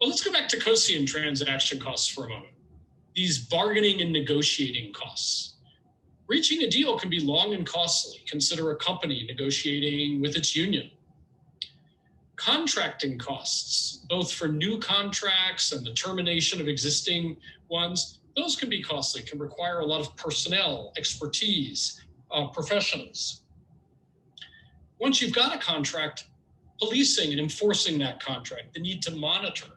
Well, let's go back to COSI and transaction costs for a moment. These bargaining and negotiating costs. Reaching a deal can be long and costly. Consider a company negotiating with its union. Contracting costs, both for new contracts and the termination of existing ones, those can be costly, can require a lot of personnel, expertise, professionals. Once you've got a contract, policing and enforcing that contract, the need to monitor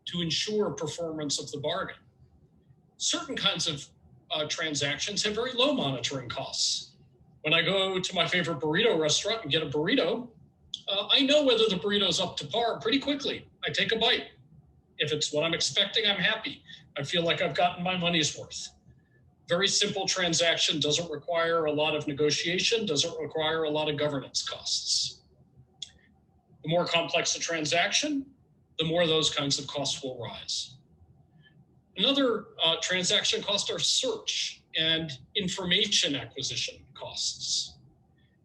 to ensure performance of the bargain. Certain kinds of transactions have very low monitoring costs. When I go to my favorite burrito restaurant and get a burrito, I know whether the burrito's up to par pretty quickly. I take a bite. If it's what I'm expecting, I'm happy. I feel like I've gotten my money's worth. Very simple transaction, doesn't require a lot of negotiation, doesn't require a lot of governance costs. The more complex the transaction, the more those kinds of costs will rise. Another transaction cost are search and information acquisition costs.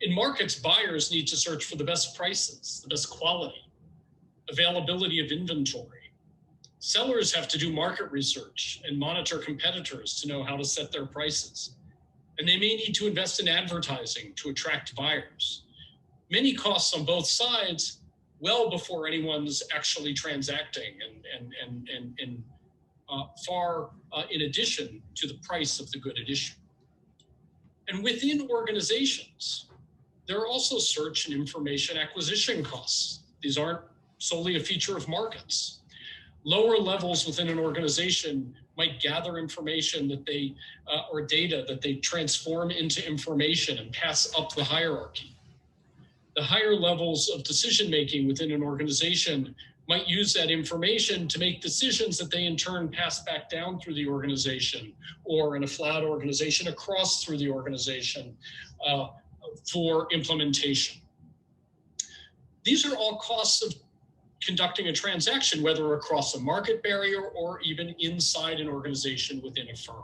In markets, buyers need to search for the best prices, the best quality, availability of inventory. Sellers have to do market research and monitor competitors to know how to set their prices. And they may need to invest in advertising to attract buyers. Many costs on both sides well before anyone's actually transacting and far in addition to the price of the good at issue. And within organizations, there are also search and information acquisition costs. These aren't solely a feature of markets. Lower levels within an organization might gather information that they, or data that they transform into information and pass up the hierarchy. The higher levels of decision-making within an organization might use that information to make decisions that they in turn pass back down through the organization, or in a flat organization across through the organization for implementation. These are all costs of conducting a transaction, whether across a market barrier or even inside an organization within a firm.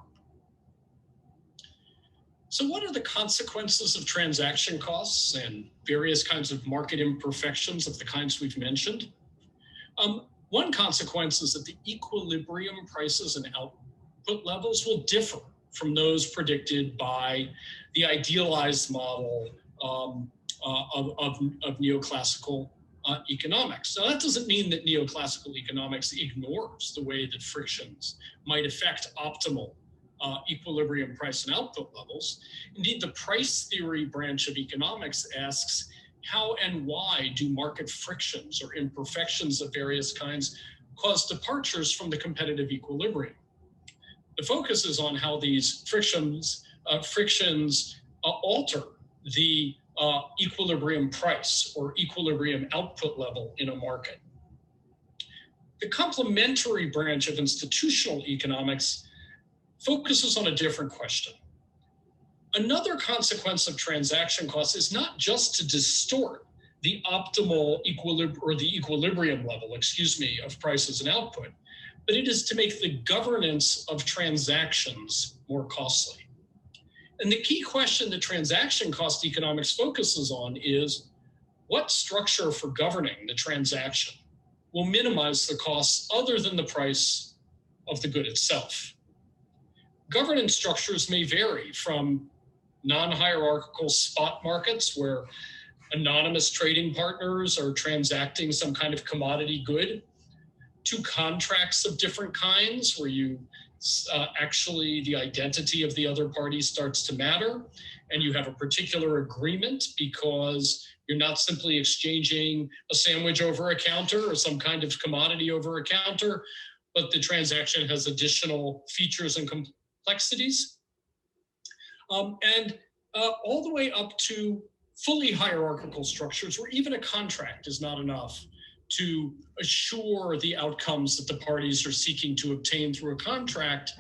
So what are the consequences of transaction costs and various kinds of market imperfections of the kinds we've mentioned? One consequence is that the equilibrium prices and output levels will differ from those predicted by the idealized model of neoclassical economics. Now, that doesn't mean that neoclassical economics ignores the way that frictions might affect optimal equilibrium price and output levels. Indeed, the price theory branch of economics asks, how and why do market frictions or imperfections of various kinds cause departures from the competitive equilibrium? The focus is on how these frictions alter the equilibrium price or equilibrium output level in a market. The complementary branch of institutional economics focuses on a different question. Another consequence of transaction costs is not just to distort the optimal equilibrium level, of prices and output, but it is to make the governance of transactions more costly. And the key question that transaction cost economics focuses on is what structure for governing the transaction will minimize the costs other than the price of the good itself. Governance structures may vary from non-hierarchical spot markets where anonymous trading partners are transacting some kind of commodity good to contracts of different kinds where you actually the identity of the other party starts to matter and you have a particular agreement because you're not simply exchanging a sandwich over a counter or some kind of commodity over a counter, but the transaction has additional features and complexities. And all the way up to fully hierarchical structures where even a contract is not enough to assure the outcomes that the parties are seeking to obtain through a contract.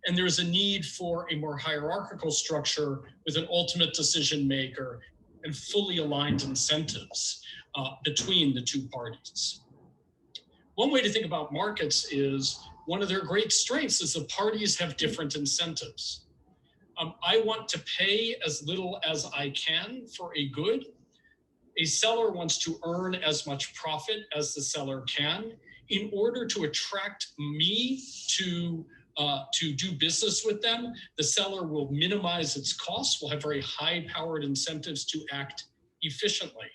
And there's a need for a more hierarchical structure with an ultimate decision maker and fully aligned incentives between the two parties. One way to think about markets is one of their great strengths is the parties have different incentives. I want to pay as little as I can for a good, A seller wants to earn as much profit as the seller can. In order to attract me to do business with them, the seller will minimize its costs, will have very high-powered incentives to act efficiently.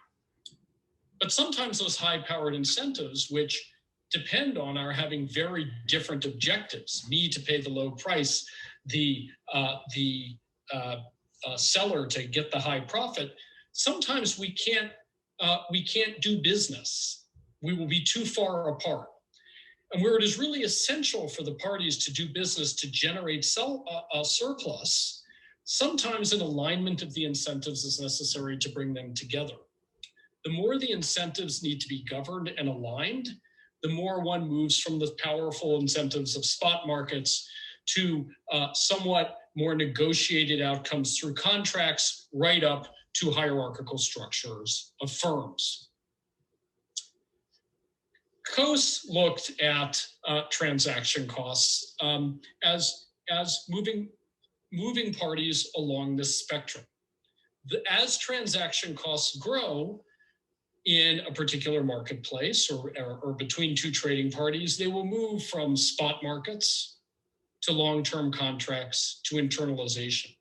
But sometimes those high-powered incentives, which depend on our having very different objectives, me to pay the low price, the seller to get the high profit, sometimes we can't do business. We will be too far apart. And where it is really essential for the parties to do business to generate a surplus, sometimes an alignment of the incentives is necessary to bring them together. The more the incentives need to be governed and aligned, the more one moves from the powerful incentives of spot markets to somewhat more negotiated outcomes through contracts, right up to hierarchical structures of firms. Coase looked at transaction costs as moving parties along this spectrum. As transaction costs grow in a particular marketplace or between two trading parties, they will move from spot markets to long-term contracts to internalization.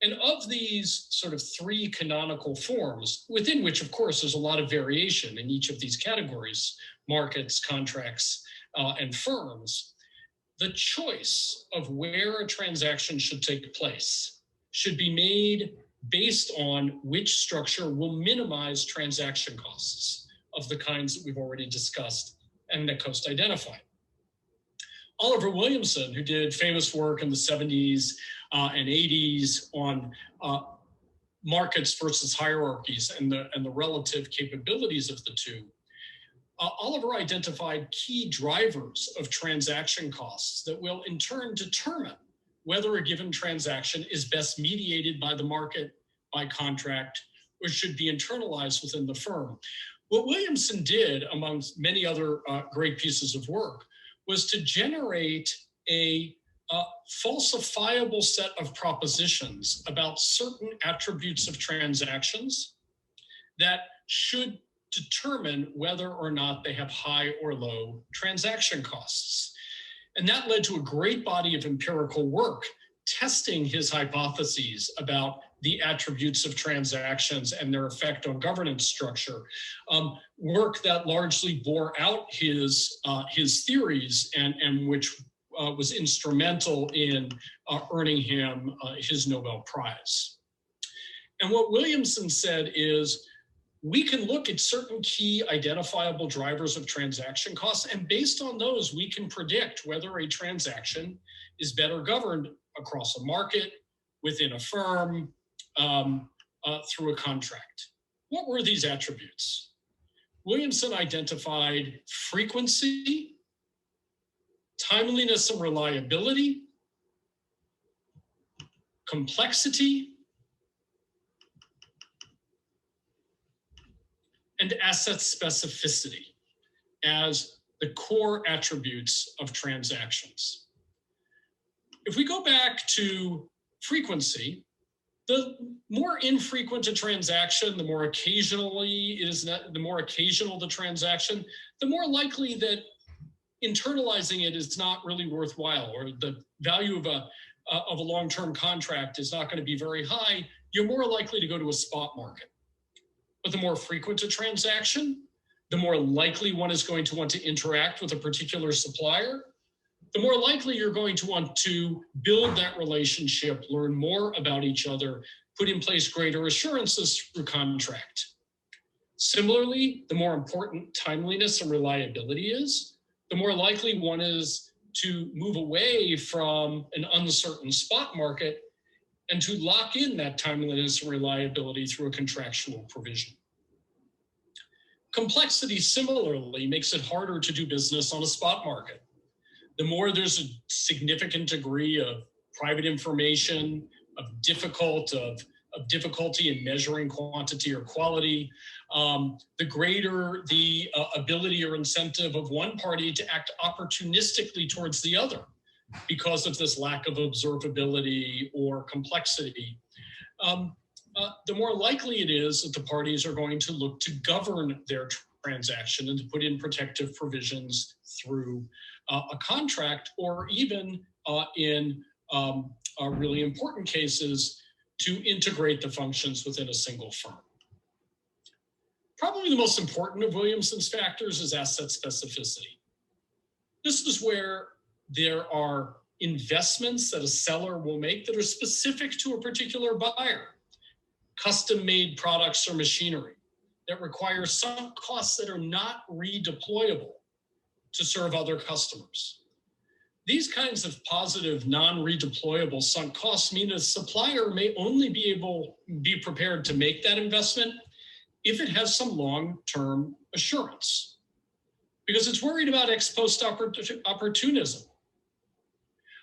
And of these sort of three canonical forms, within which, of course, there's a lot of variation in each of these categories, markets, contracts, and firms, the choice of where a transaction should take place should be made based on which structure will minimize transaction costs of the kinds that we've already discussed and that Coase identified. Oliver Williamson, who did famous work in the 70s and 80s on markets versus hierarchies and the relative capabilities of the two, Oliver identified key drivers of transaction costs that will in turn determine whether a given transaction is best mediated by the market, by contract, or should be internalized within the firm. What Williamson did, amongst many other great pieces of work, was to generate a falsifiable set of propositions about certain attributes of transactions that should determine whether or not they have high or low transaction costs. And that led to a great body of empirical work testing his hypotheses about the attributes of transactions and their effect on governance structure, work that largely bore out his theories and which was instrumental in earning him his Nobel Prize. And what Williamson said is, we can look at certain key identifiable drivers of transaction costs, and based on those, we can predict whether a transaction is better governed across a market, within a firm, through a contract. What were these attributes? Williamson identified frequency, timeliness and reliability, complexity, and asset specificity as the core attributes of transactions. If we go back to frequency, the more infrequent a transaction, the more occasional the transaction, the more likely that internalizing it is not really worthwhile, or the value of a long-term contract is not going to be very high. You're more likely to go to a spot market. But the more frequent a transaction, the more likely one is going to want to interact with a particular supplier, the more likely you're going to want to build that relationship, learn more about each other, put in place greater assurances through contract. Similarly, the more important timeliness and reliability is, the more likely one is to move away from an uncertain spot market and to lock in that timeliness and reliability through a contractual provision. Complexity similarly makes it harder to do business on a spot market. The more there's a significant degree of private information, of difficulty in measuring quantity or quality, the greater the ability or incentive of one party to act opportunistically towards the other because of this lack of observability or complexity. the more likely it is that the parties are going to look to govern their transaction and to put in protective provisions through a contract, or even in really important cases, to integrate the functions within a single firm. Probably the most important of Williamson's factors is asset specificity. This is where there are investments that a seller will make that are specific to a particular buyer, custom-made products or machinery that require sunk costs that are not redeployable to serve other customers. These kinds of positive, non-redeployable sunk costs mean a supplier may only be prepared to make that investment if it has some long-term assurance, because it's worried about ex post opportunism.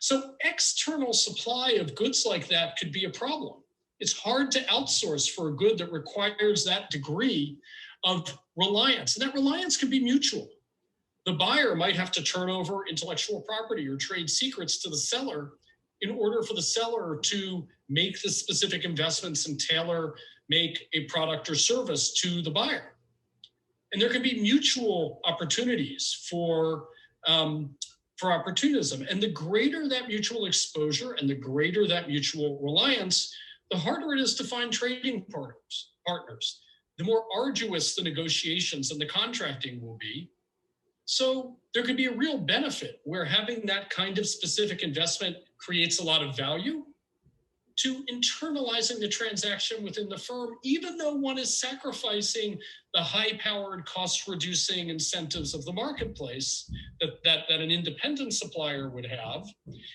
So external supply of goods like that could be a problem. It's hard to outsource for a good that requires that degree of reliance, and that reliance can be mutual. The buyer might have to turn over intellectual property or trade secrets to the seller in order for the seller to make the specific investments and make a product or service to the buyer. And there can be mutual opportunities for opportunism. And the greater that mutual exposure and the greater that mutual reliance, the harder it is to find trading partners. The more arduous the negotiations and the contracting will be. So there could be a real benefit where having that kind of specific investment creates a lot of value to internalizing the transaction within the firm, even though one is sacrificing the high-powered, cost-reducing incentives of the marketplace that an independent supplier would have,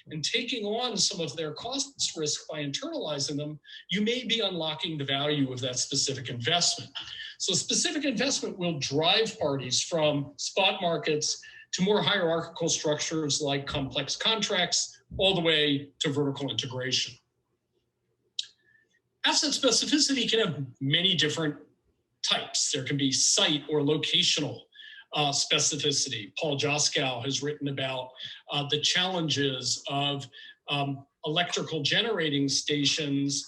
and taking on some of their cost risk by internalizing them, you may be unlocking the value of that specific investment. So specific investment will drive parties from spot markets to more hierarchical structures like complex contracts, all the way to vertical integration. Asset specificity can have many different types. There can be site or locational specificity. Paul Joskow has written about the challenges of electrical generating stations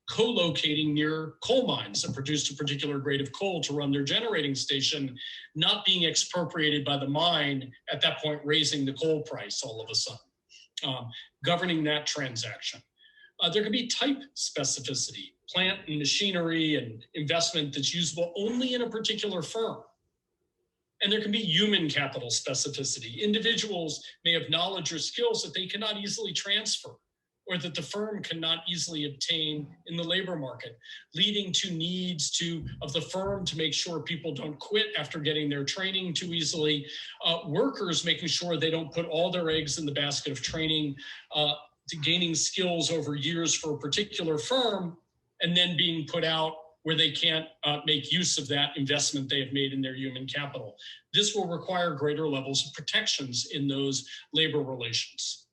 co-locating near coal mines that produced a particular grade of coal to run their generating station, not being expropriated by the mine, at that point raising the coal price all of a sudden, governing that transaction. There can be type specificity, plant and machinery and investment that's usable only in a particular firm. And there can be human capital specificity. Individuals may have knowledge or skills that they cannot easily transfer, or that the firm cannot easily obtain in the labor market, leading to needs of the firm to make sure people don't quit after getting their training too easily, workers making sure they don't put all their eggs in the basket of training, to gaining skills over years for a particular firm, and then being put out where they can't make use of that investment they have made in their human capital. This will require greater levels of protections in those labor relations.